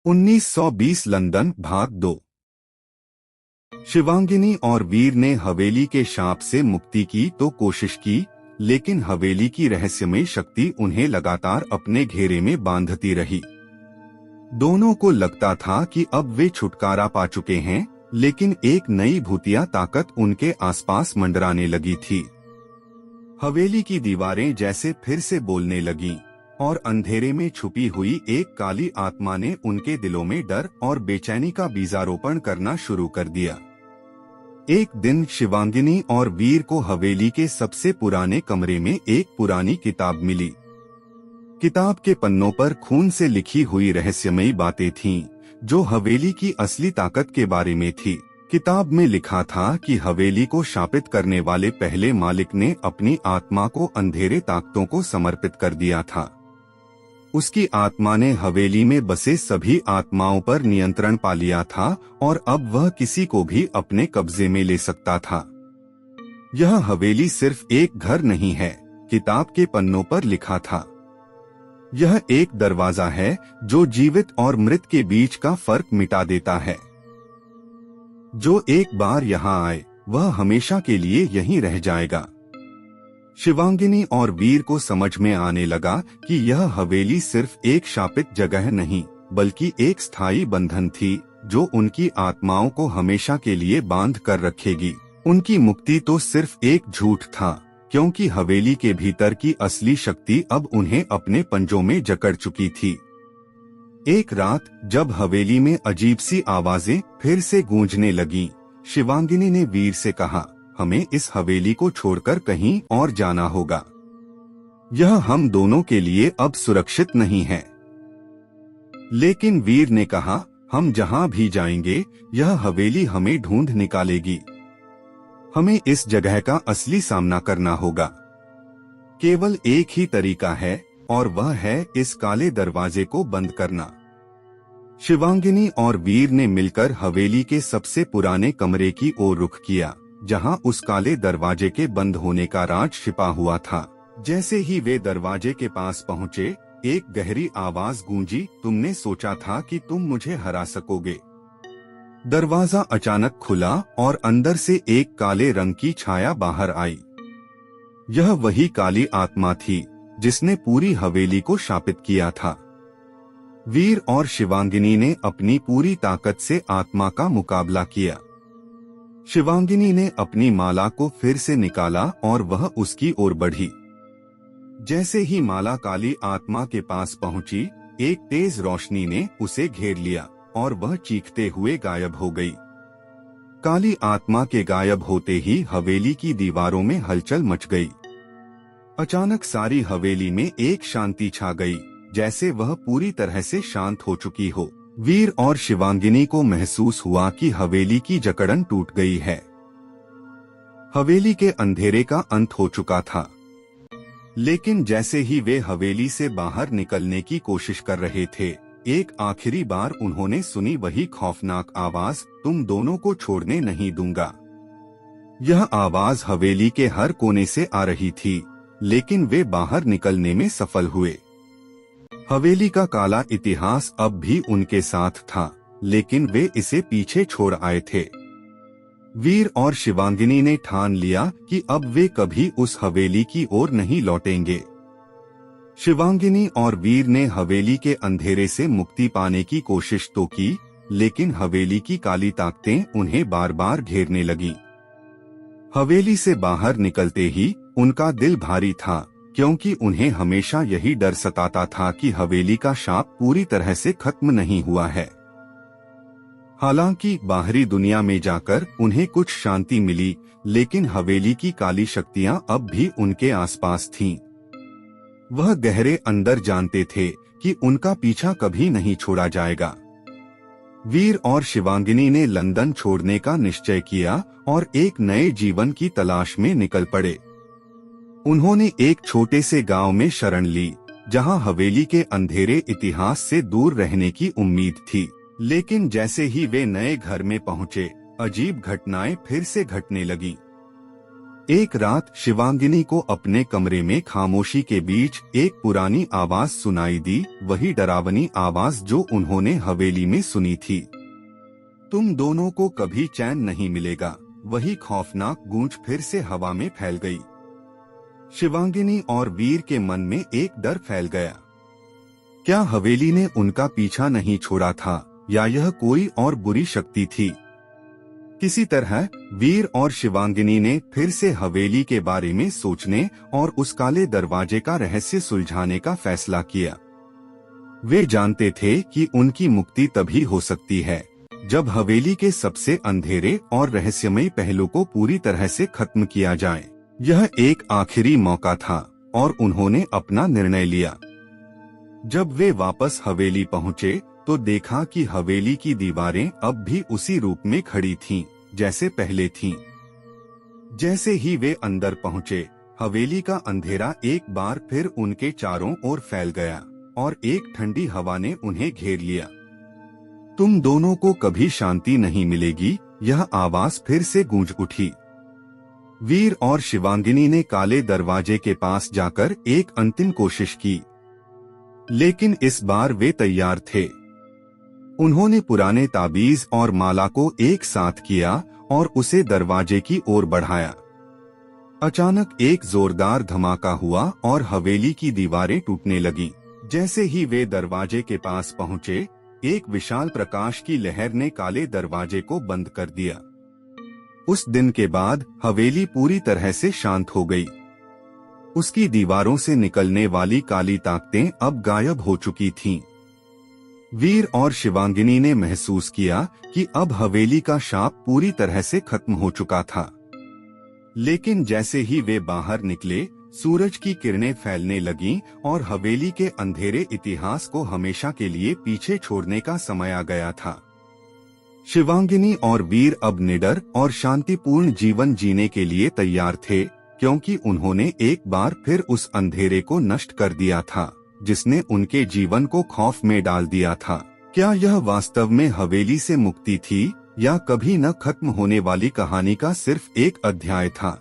1920 London भाग 2। शिवांगिनी और वीर ने हवेली के शाप से मुक्ति की तो कोशिश की, लेकिन हवेली की रहस्यमय शक्ति उन्हें लगातार अपने घेरे में बांधती रही। दोनों को लगता था कि अब वे छुटकारा पा चुके हैं, लेकिन एक नई भूतिया ताकत उनके आसपास मंडराने लगी थी। हवेली की दीवारें जैसे फिर से बोलने लगीं, और अंधेरे में छुपी हुई एक काली आत्मा ने उनके दिलों में डर और बेचैनी का बीजारोपण करना शुरू कर दिया। एक दिन शिवांगिनी और वीर को हवेली के सबसे पुराने कमरे में एक पुरानी किताब मिली। किताब के पन्नों पर खून से लिखी हुई रहस्यमयी बातें थीं, जो हवेली की असली ताकत के बारे में थी। किताब में लिखा था कि हवेली को शापित करने वाले पहले मालिक ने अपनी आत्मा को अंधेरे ताकतों को समर्पित कर दिया था। उसकी आत्मा ने हवेली में बसे सभी आत्माओं पर नियंत्रण पा लिया था और अब वह किसी को भी अपने कब्जे में ले सकता था। यह हवेली सिर्फ एक घर नहीं है, किताब के पन्नों पर लिखा था। यह एक दरवाजा है जो जीवित और मृत के बीच का फर्क मिटा देता है। जो एक बार यहाँ आए, वह हमेशा के लिए यहीं रह जाएगा। शिवांगिनी और वीर को समझ में आने लगा कि यह हवेली सिर्फ एक शापित जगह नहीं, बल्कि एक स्थायी बंधन थी, जो उनकी आत्माओं को हमेशा के लिए बांध कर रखेगी। उनकी मुक्ति तो सिर्फ एक झूठ था, क्योंकि हवेली के भीतर की असली शक्ति अब उन्हें अपने पंजों में जकड़ चुकी थी। एक रात जब हवेली में अजीब सी आवाजें फिर से गूंजने लगीं, शिवांगिनी ने वीर से कहा, हमें इस हवेली को छोड़कर कहीं और जाना होगा। यह हम दोनों के लिए अब सुरक्षित नहीं है। लेकिन वीर ने कहा, हम जहां भी जाएंगे, यह हवेली हमें ढूंढ निकालेगी। हमें इस जगह का असली सामना करना होगा। केवल एक ही तरीका है, और वह है इस काले दरवाजे को बंद करना। शिवांगिनी और वीर ने मिलकर हवेली के सबसे पुराने कमरे की ओर रुख किया, जहां उस काले दरवाजे के बंद होने का राज छिपा हुआ था। जैसे ही वे दरवाजे के पास पहुंचे, एक गहरी आवाज गूंजी, तुमने सोचा था कि तुम मुझे हरा सकोगे। दरवाजा अचानक खुला और अंदर से एक काले रंग की छाया बाहर आई। यह वही काली आत्मा थी जिसने पूरी हवेली को शापित किया था। वीर और शिवांगिनी ने अपनी पूरी ताकत से आत्मा का मुकाबला किया। शिवांगिनी ने अपनी माला को फिर से निकाला और वह उसकी ओर बढ़ी। जैसे ही माला काली आत्मा के पास पहुंची, एक तेज रोशनी ने उसे घेर लिया और वह चीखते हुए गायब हो गई। काली आत्मा के गायब होते ही हवेली की दीवारों में हलचल मच गई। अचानक सारी हवेली में एक शांति छा गई, जैसे वह पूरी तरह से शांत हो चुकी हो। वीर और शिवांगिनी को महसूस हुआ कि हवेली की जकड़न टूट गई है। हवेली के अंधेरे का अंत हो चुका था। लेकिन जैसे ही वे हवेली से बाहर निकलने की कोशिश कर रहे थे, एक आखिरी बार उन्होंने सुनी वही खौफनाक आवाज, तुम दोनों को छोड़ने नहीं दूंगा। यह आवाज हवेली के हर कोने से आ रही थी, लेकिन वे बाहर निकलने में सफल हुए। हवेली का काला इतिहास अब भी उनके साथ था, लेकिन वे इसे पीछे छोड़ आए थे। वीर और शिवांगिनी ने ठान लिया कि अब वे कभी उस हवेली की ओर नहीं लौटेंगे। शिवांगिनी और वीर ने हवेली के अंधेरे से मुक्ति पाने की कोशिश तो की, लेकिन हवेली की काली ताकतें उन्हें बार बार घेरने लगीं। हवेली से बाहर निकलते ही उनका दिल भारी था, क्योंकि उन्हें हमेशा यही डर सताता था कि हवेली का शाप पूरी तरह से खत्म नहीं हुआ है। हालांकि बाहरी दुनिया में जाकर उन्हें कुछ शांति मिली, लेकिन हवेली की काली शक्तियां अब भी उनके आसपास थीं। वह गहरे अंदर जानते थे कि उनका पीछा कभी नहीं छोड़ा जाएगा। वीर और शिवांगिनी ने लंदन छोड़ने का निश्चय किया और एक नए जीवन की तलाश में निकल पड़े। उन्होंने एक छोटे से गांव में शरण ली, जहां हवेली के अंधेरे इतिहास से दूर रहने की उम्मीद थी। लेकिन जैसे ही वे नए घर में पहुंचे, अजीब घटनाएं फिर से घटने लगीं। एक रात शिवांगिनी को अपने कमरे में खामोशी के बीच एक पुरानी आवाज सुनाई दी, वही डरावनी आवाज जो उन्होंने हवेली में सुनी थी। तुम दोनों को कभी चैन नहीं मिलेगा। वही खौफनाक गूंज फिर से हवा में फैल गई। शिवांगिनी और वीर के मन में एक डर फैल गया। क्या हवेली ने उनका पीछा नहीं छोड़ा था, या यह कोई और बुरी शक्ति थी? किसी तरह वीर और शिवांगिनी ने फिर से हवेली के बारे में सोचने और उस काले दरवाजे का रहस्य सुलझाने का फैसला किया। वे जानते थे कि उनकी मुक्ति तभी हो सकती है जब हवेली के सबसे अंधेरे और रहस्यमयी पहलू को पूरी तरह से खत्म किया जाए। यह एक आखिरी मौका था और उन्होंने अपना निर्णय लिया। जब वे वापस हवेली पहुंचे तो देखा कि हवेली की दीवारें अब भी उसी रूप में खड़ी थीं, जैसे पहले थीं। जैसे ही वे अंदर पहुंचे, हवेली का अंधेरा एक बार फिर उनके चारों ओर फैल गया और एक ठंडी हवा ने उन्हें घेर लिया। तुम दोनों को कभी शांति नहीं मिलेगी, यह आवाज फिर से गूंज उठी। वीर और शिवांगिनी ने काले दरवाजे के पास जाकर एक अंतिम कोशिश की, लेकिन इस बार वे तैयार थे। उन्होंने पुराने ताबीज और माला को एक साथ किया और उसे दरवाजे की ओर बढ़ाया। अचानक एक जोरदार धमाका हुआ और हवेली की दीवारें टूटने लगीं। जैसे ही वे दरवाजे के पास पहुंचे, एक विशाल प्रकाश की लहर ने काले दरवाजे को बंद कर दिया। उस दिन के बाद हवेली पूरी तरह से शांत हो गई। उसकी दीवारों से निकलने वाली काली ताकतें अब गायब हो चुकी थीं। वीर और शिवांगिनी ने महसूस किया कि अब हवेली का शाप पूरी तरह से खत्म हो चुका था। लेकिन जैसे ही वे बाहर निकले, सूरज की किरणें फैलने लगीं और हवेली के अंधेरे इतिहास को हमेशा के लिए पीछे छोड़ने का समय आ गया था। शिवांगिनी और वीर अब निडर और शांतिपूर्ण जीवन जीने के लिए तैयार थे, क्योंकि उन्होंने एक बार फिर उस अंधेरे को नष्ट कर दिया था जिसने उनके जीवन को खौफ में डाल दिया था। क्या यह वास्तव में हवेली से मुक्ति थी, या कभी न खत्म होने वाली कहानी का सिर्फ एक अध्याय था?